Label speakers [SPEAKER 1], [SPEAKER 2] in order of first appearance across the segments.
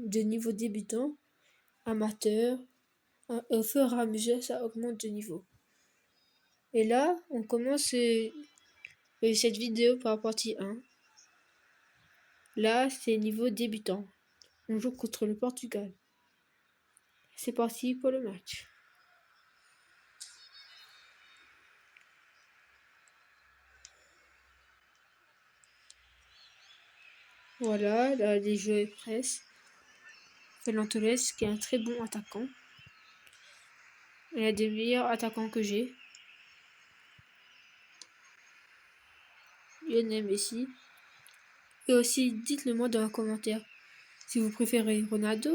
[SPEAKER 1] de niveau débutant, amateur, au fur et à mesure ça augmente de niveau. Et là, on commence cette vidéo par la partie 1. Là, c'est niveau débutant. On joue contre le Portugal. C'est parti pour le match. Voilà, là, les jeux presse. Ferland Torres, qui est un très bon attaquant. Il a des meilleurs attaquants que j'ai. Lionel Messi. Et aussi, dites-le moi dans les commentaires si vous préférez Ronaldo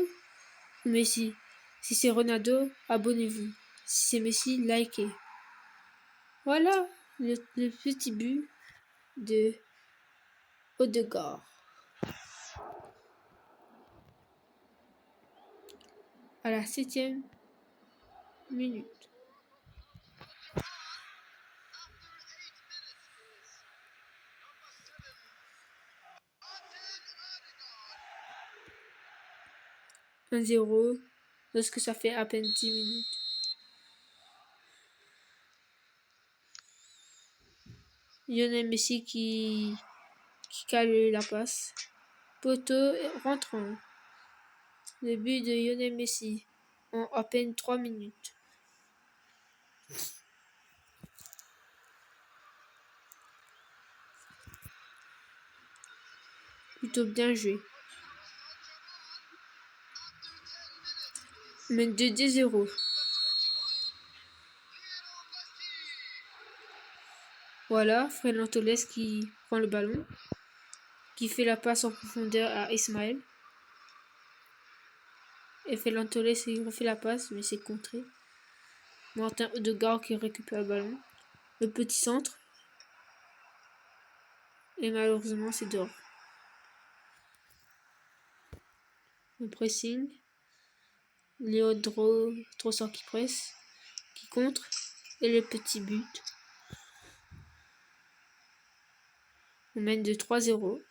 [SPEAKER 1] ou Messi. Si c'est Ronaldo, abonnez-vous. Si c'est Messi, likez. Voilà le petit but de Odegaard. À la 7e minute. « 1-0 lorsque ça fait à peine 10 minutes. Lionel Messi qui cale la passe. Poteau rentrant. Le but de Lionel Messi en à peine 3 minutes. Plutôt bien joué. Mène de 2-0. Voilà, Ferland Torres qui prend le ballon, qui fait la passe en profondeur à Ismaël. Et Ferland Torres il refait la passe, mais c'est contré. Martin Odegaard qui récupère le ballon. Le petit centre. Et malheureusement, c'est dehors. Le pressing. Leandro Trossard qui presse, qui contre. Et le petit but. On mène de 3-0.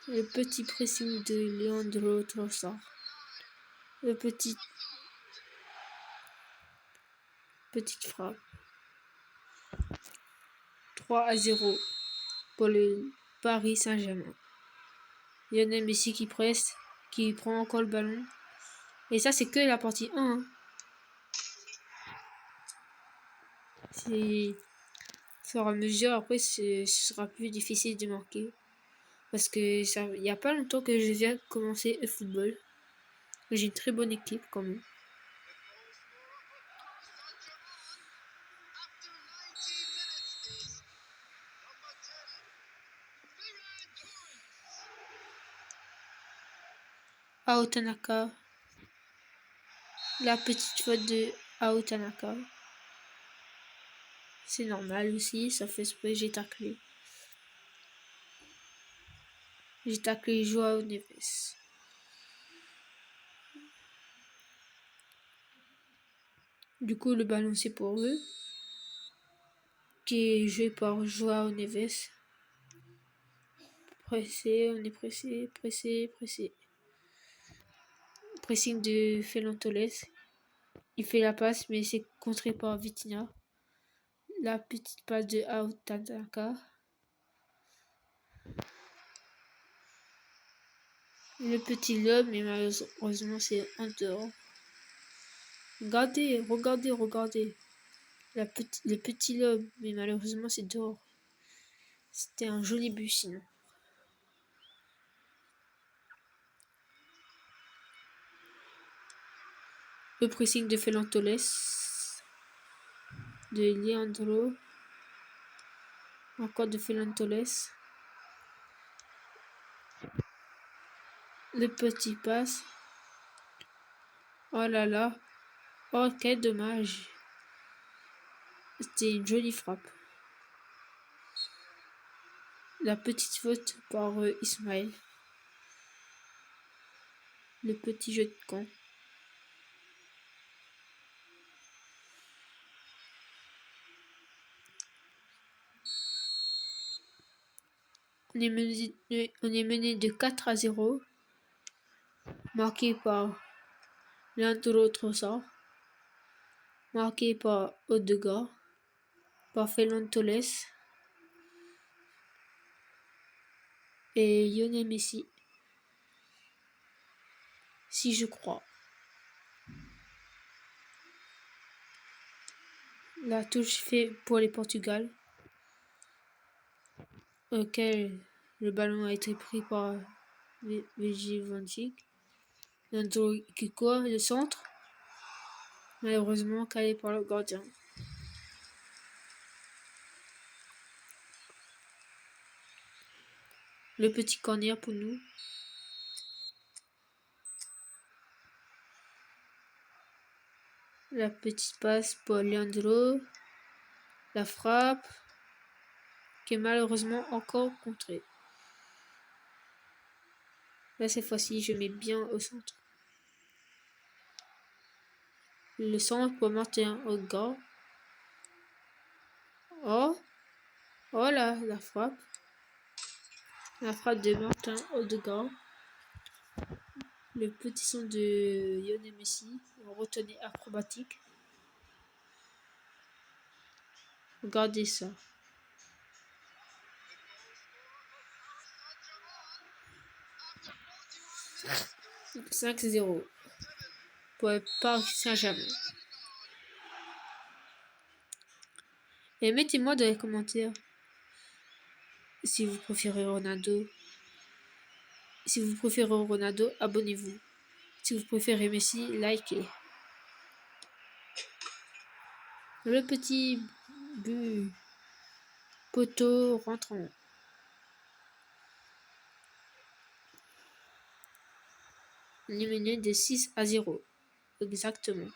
[SPEAKER 1] Le petit pressing de Leandro Trossard. Le petite frappe. 3-0 pour le Paris Saint-Germain. Lionel Messi qui presse, qui prend encore le ballon. Et ça, c'est que la partie 1. Hein. C'est au fur et à mesure, après, ce sera plus difficile de marquer. Parce que il n'y a pas longtemps que je viens de commencer le football. J'ai une très bonne équipe quand même. Ao Tanaka. La petite faute de Ao Tanaka. C'est normal aussi, ça fait exprès, j'ai taclé. J'ai taclé Joao Neves. Du coup, le ballon c'est pour eux. Qui est joué par Joao Neves. Pressé, on est pressé. Pressing de Ferland Torres. Il fait la passe, mais c'est contré par Vitinha. La petite passe de Ao Tanaka. Le petit lob, mais malheureusement c'est en dehors. Regardez. Le petit lob, mais malheureusement c'est dehors. C'était un joli but sinon. Le pressing de Ferland Torres. De Leandro. Encore de Ferland Torres. Le petit passe. Oh là là. Oh, quel dommage. C'était une jolie frappe. La petite faute par Ismaël. Le petit jeu de camp. On est mené de 4-0, marqué par Leandro Trossard, marqué par Odegaard, par Ferland Torres et Lionel Messi, si je crois. La touche fait pour les Portugal, auquel le ballon a été pris par Virgil van Dijk. Leandro qui court le centre, malheureusement calé par le gardien. Le petit corner pour nous. La petite passe pour Leandro. La frappe qui est malheureusement encore contrée. Là, cette fois-ci, je mets bien au centre. Le centre pour Martin Odegaard. Oh là, la frappe. La frappe de Martin Odegaard. Le petit son de Lionel Messi. En retournée acrobatique. Regardez ça. 5-0 pour le Paris Saint-Germain. Et mettez-moi dans les commentaires si vous préférez Ronaldo. Si vous préférez Ronaldo, abonnez-vous. Si vous préférez Messi, likez. Le petit but poteau rentrant. On est mené de 6-0. Exactement.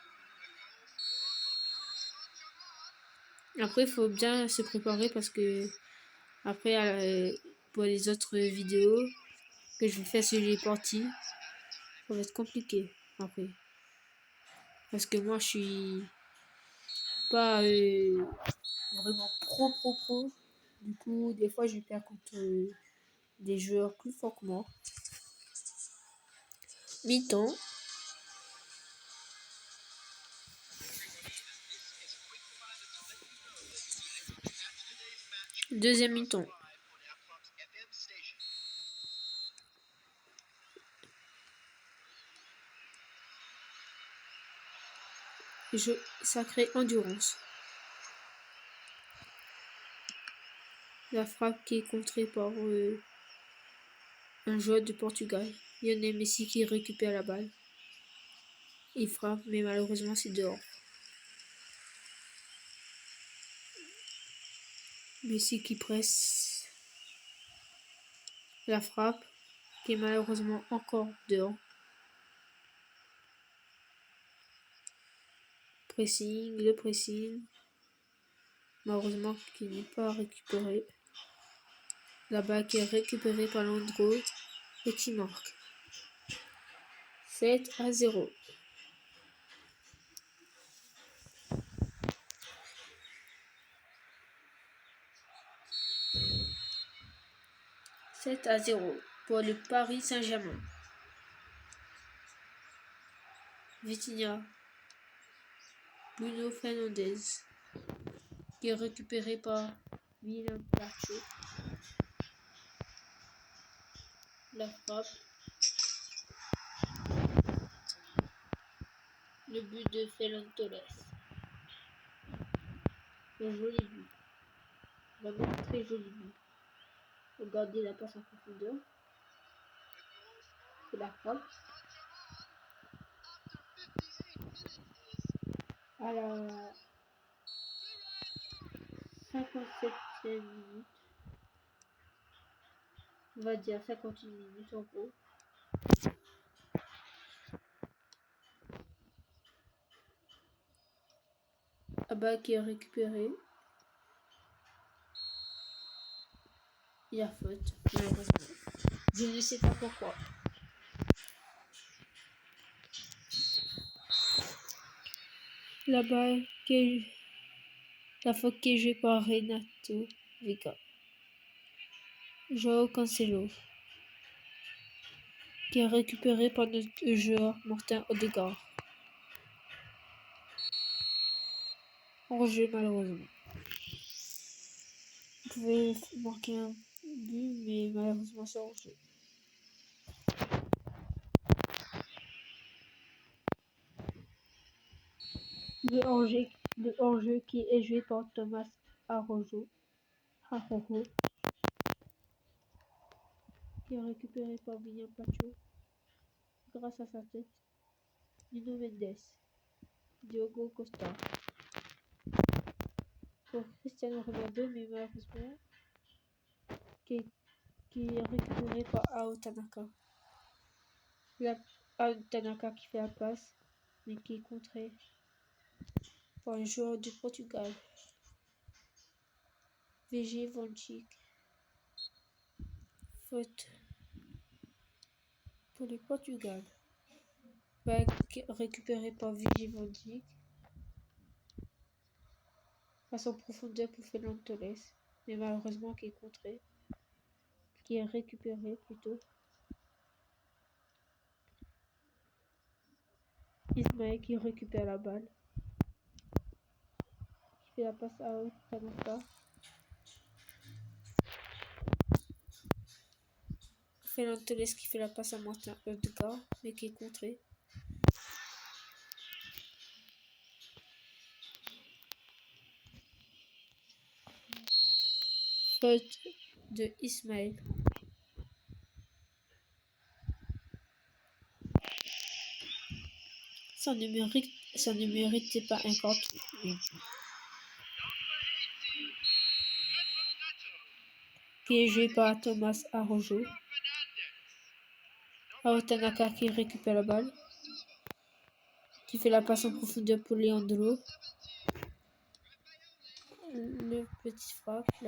[SPEAKER 1] Après, il faut bien se préparer parce que après, pour les autres vidéos que je vais faire sur les parties, ça va être compliqué après. Parce que moi, je suis pas vraiment pro. Du coup, des fois, je perds contre des joueurs plus forts que moi. Mi-temps. Deuxième mi-temps. Sacré endurance. La frappe qui est contrée par un joueur de Portugal. Lionel Messi qui récupère la balle. Il frappe, mais malheureusement c'est dehors. Messi qui presse. La frappe qui est malheureusement encore dehors. Le pressing. Malheureusement qui n'est pas récupéré. La balle qui est récupérée par Leandro et qui marque. 7-0. Pour le Paris Saint-Germain. Vitinha. Bruno Fernandes. Qui est récupéré par William Pacho. La frappe. Le but de Ferland Torres. Un joli but. Vraiment très joli but. Regardez la passe en profondeur. C'est la frappe. À la 57e minute. On va dire 51 minutes en gros. Abba qui est récupéré. Il y a faute, malheureusement. Je ne sais pas pourquoi. La balle la faute qui est jouée par Renato Vega. Joao Cancelo, qui est récupéré par notre joueur Martin Odegaard. Hors-jeu malheureusement. Vous pouvez marquer un but, mais malheureusement c'est hors-jeu. Le hors-jeu qui est joué par Thomas Araujo, qui est récupéré par William Pacho grâce à sa tête. Nuno Mendes, Diogo Costa pour Cristiano Ronaldo, mais malheureusement qui est récupéré par Ao Tanaka. Ao Tanaka qui fait la passe, mais qui est contré par un joueur du Portugal. VG Van Dijk. Faute pour le Portugal. Récupéré par VG Van Dijk. Passe en profondeur pour Ferland Torres, mais malheureusement qui est contré. Qui est récupéré plutôt. Ismaël qui récupère la balle. Qui fait la passe à Tanaka. Ferland Torres qui fait la passe à Martin Odegaard, mais qui est contré. Faute de Ismaël. Ça ne méritait pas un carton. Qui est joué par Thomas Araujo. Ao Tanaka qui récupère la balle. Qui fait la passe en profondeur pour Leandro. La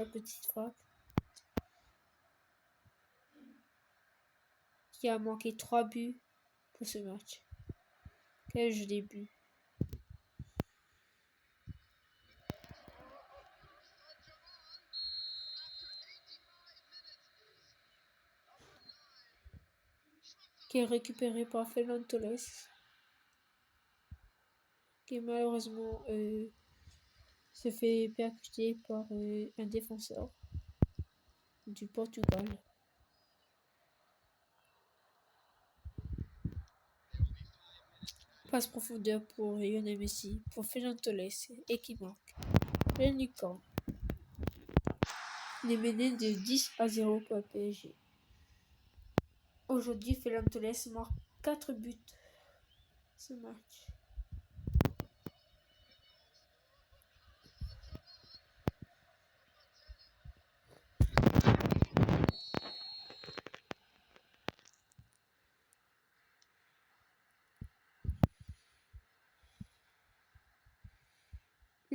[SPEAKER 1] petite frappe. Qui a manqué 3 buts pour ce match. Quel jeu des buts. Qui est récupéré par Ferland Torres. Qui malheureusement se fait percuter par un défenseur du Portugal. Passe profondeur pour Lionel Messi, pour Ferland Torres et qui marque. Le Nican. Il est mené de 10-0 pour le PSG. Aujourd'hui, Ferland Torres marque 4 buts ce match.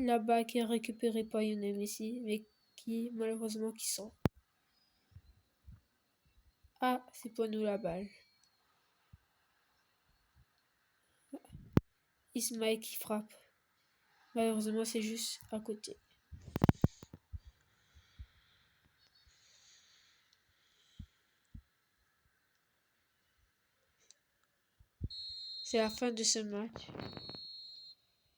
[SPEAKER 1] La balle qui est récupérée par Lionel Messi, mais qui malheureusement qui sort. Ah, c'est pour nous la balle. Ismaël qui frappe. Malheureusement, c'est juste à côté. C'est la fin de ce match.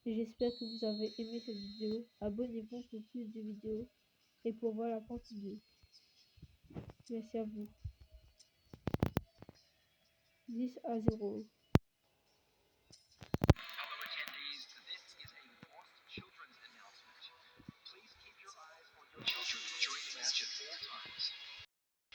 [SPEAKER 1] J'espère que vous avez aimé cette vidéo. Abonnez-vous pour plus de vidéos et pour voir la partie 2. Merci à vous. 10-0.